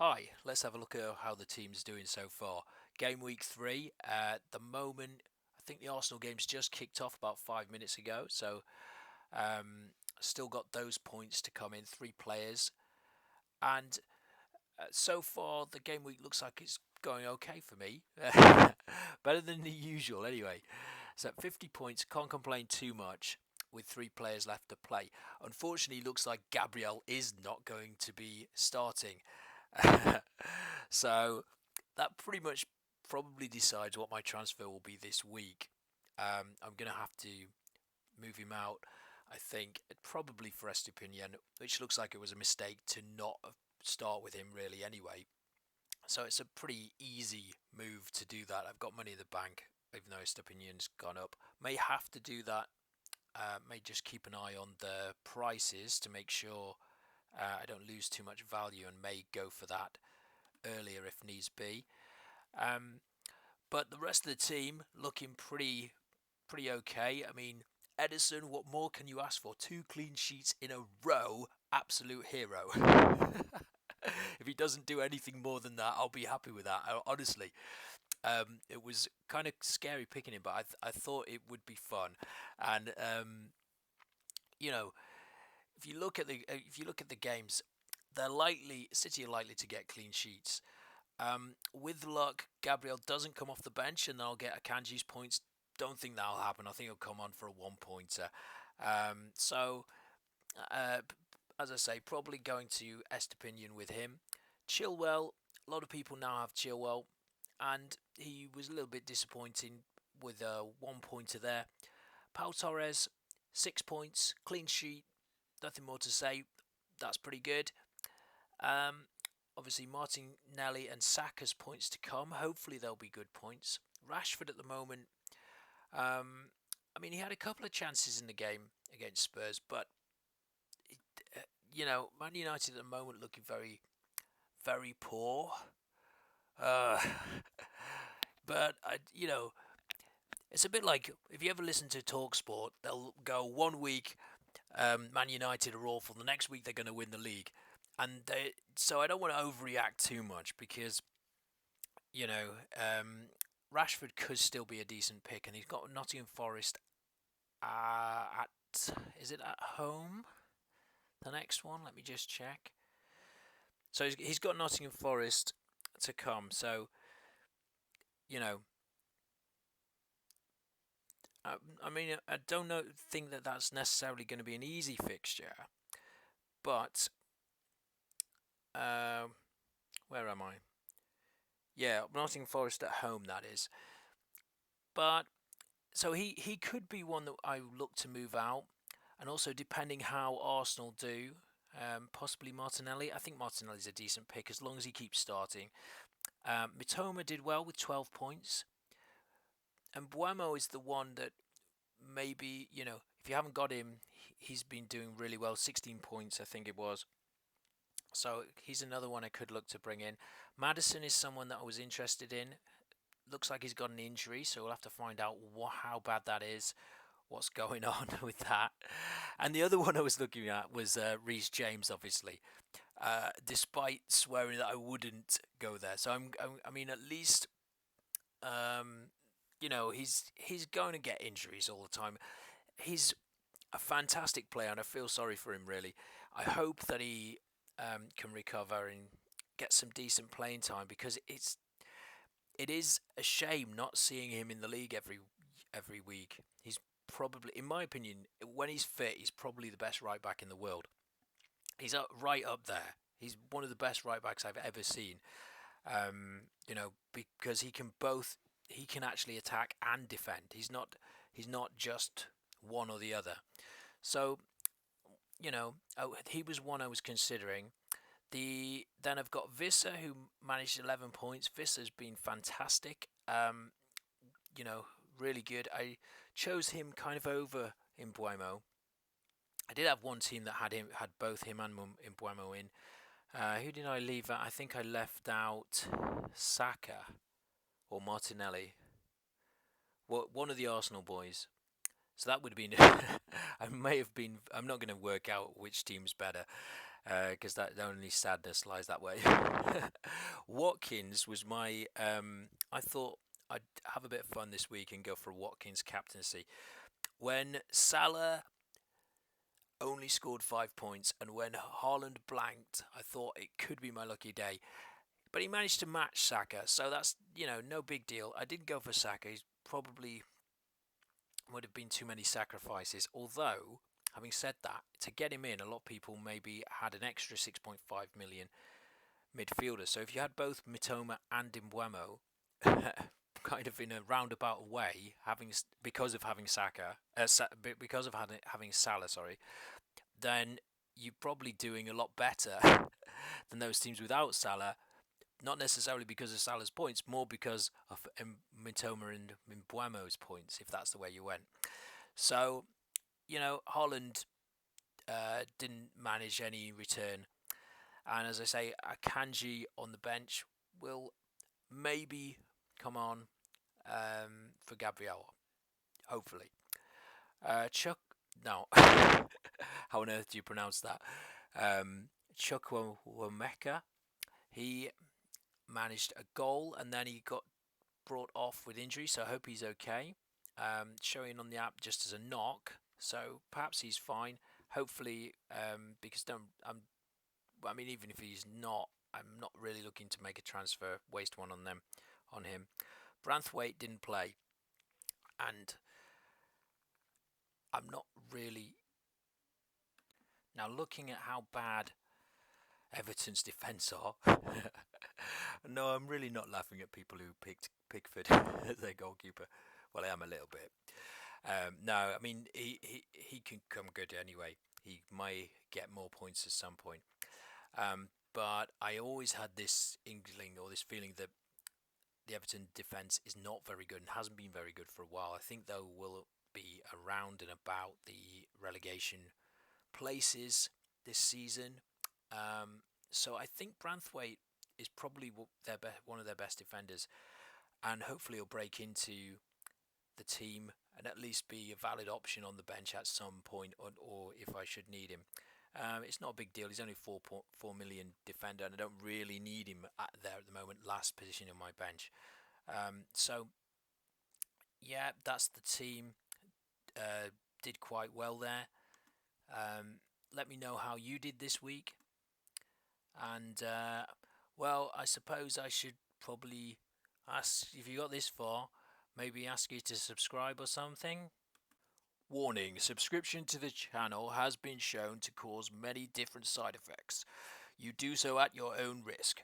Hi, let's have a look at how the team's doing so far. Game week 3, at the moment, I think the Arsenal game's just kicked off about 5 minutes ago, so um, still got those points to come in, 3 players. And so far, the game week looks like it's going okay for me. Better than the usual, anyway. So, 50 points, can't complain too much with 3 players left to play. Unfortunately, looks like Gabriel is not going to be starting. So that pretty much probably decides what my transfer will be this week. I'm going to have to move him out, I think, probably for Estupinian, which looks like it was a mistake to not start with him really anyway. So it's a pretty easy move to do that. I've got money in the bank, even though Estupinian's gone up. May have to do that. May just keep an eye on the prices to make sure I don't lose too much value, and may go for that earlier if needs be. Um, but the rest of the team looking pretty okay. I mean, Edison, what more can you ask for? 2 clean sheets in a row, absolute hero. If he doesn't do anything more than that, I'll be happy with that. Honestly, it was kind of scary picking him, but I thought it would be fun, and you know, if you look at the games, they're likely City are likely to get clean sheets. With luck, Gabriel doesn't come off the bench, and I'll get Akanji's points. Don't think that'll happen. I think he'll come on for a 1 pointer. So, uh, as I say, probably going to Estepinian with him. Chilwell, a lot of people now have Chilwell, and he was a little bit disappointing with a 1 pointer there. Pau Torres, 6 points, clean sheet, nothing more to say. That's pretty good. Um, Obviously, Martinelli and Saka's points to come. Hopefully, they'll be good points. Rashford at the moment, um, I mean, he had a couple of chances in the game against Spurs, but it, Man United at the moment looking very poor. Uh, but it's a bit like if you ever listen to Talksport, they'll go one week, Man United are awful. The next week they're going to win the league, so I don't want to overreact too much because you know Rashford could still be a decent pick, and he's got Nottingham Forest at is it at home? The next one, let me just check. So he's got Nottingham Forest to come. So you know, I mean, I don't think that that's necessarily going to be an easy fixture, but uh, where am I? Yeah, Nottingham Forest at home, that is. But so he could be one that I look to move out, and also depending how Arsenal do, possibly Martinelli. I think Martinelli's a decent pick as long as he keeps starting. Mitoma did well with 12 points, and Buemo is the one that maybe if you haven't got him, he's been doing really well. 16 points, I think it was. So he's another one I could look to bring in. Madison is someone that I was interested in. Looks like he's got an injury, so we'll have to find out how bad that is, what's going on with that. And the other one I was looking at was Reece James, obviously, despite swearing that I wouldn't go there. So I mean, at least he's going to get injuries all the time. He's a fantastic player, and I feel sorry for him. Really, I hope that he can recover and get some decent playing time because it is a shame not seeing him in the league every week. He's probably, in my opinion, when he's fit, he's probably the best right back in the world. He's right up there. He's one of the best right backs I've ever seen. Because he can actually attack and defend. He's not just one or the other. So he was one I was considering. Then I've got Visser who managed 11 points. Visser's been fantastic. You know, really good. I chose him kind of over Mbuemo. I did have one team that had both him and Mbuemo in. Who did I leave out? I think I left out Saka or Martinelli. One of the Arsenal boys. So that would have been. I may have been. I'm not going to work out which team's better. because that only sadness lies that way. Watkins was my. I thought I'd have a bit of fun this week and go for Watkins captaincy. When Salah only scored 5 points, and when Haaland blanked, I thought it could be my lucky day. But he managed to match Saka, so that's no big deal. I didn't go for Saka. He's probably would have been too many sacrifices. Although, having said that, to get him in, a lot of people maybe had an extra 6.5 million midfielder. So if you had both Mitoma and Mbeumo, kind of in a roundabout way, because of having Saka, because of having Salah, sorry, then you're probably doing a lot better than those teams without Salah. Not necessarily because of Salah's points, more because of Mitoma and Mbeumo's points, if that's the way you went. So, Holland didn't manage any return. And as I say, Akanji on the bench will maybe come on for Gabriel, hopefully. Chuck, no, how on earth do you pronounce that? Chukwuemeka, he managed a goal and then he got brought off with injury, so I hope he's okay. Showing on the app just as a knock, so perhaps he's fine. Hopefully, because I mean, even if he's not, I'm not really looking to make a transfer, waste one on him. Branthwaite didn't play, and I'm not really now looking at how bad Everton's defence are. No, I'm really not laughing at people who picked Pickford as their goalkeeper. Well, I am a little bit. No, I mean he can come good anyway. He might get more points at some point. But I always had this inkling or this feeling that the Everton defence is not very good and hasn't been very good for a while. I think though will be around and about the relegation places this season. So I think Branthwaite is probably one of their best defenders, and hopefully he'll break into the team and at least be a valid option on the bench at some point, or if I should need him. It's not a big deal. He's only 4.4 million defender, and I don't really need him there at the moment. Last position on my bench. So yeah, that's the team. Did quite well there. Let me know how you did this week. And well, I suppose I should probably ask, if you got this far, maybe ask you to subscribe or something. Warning, subscription to the channel has been shown to cause many different side effects. You do so at your own risk.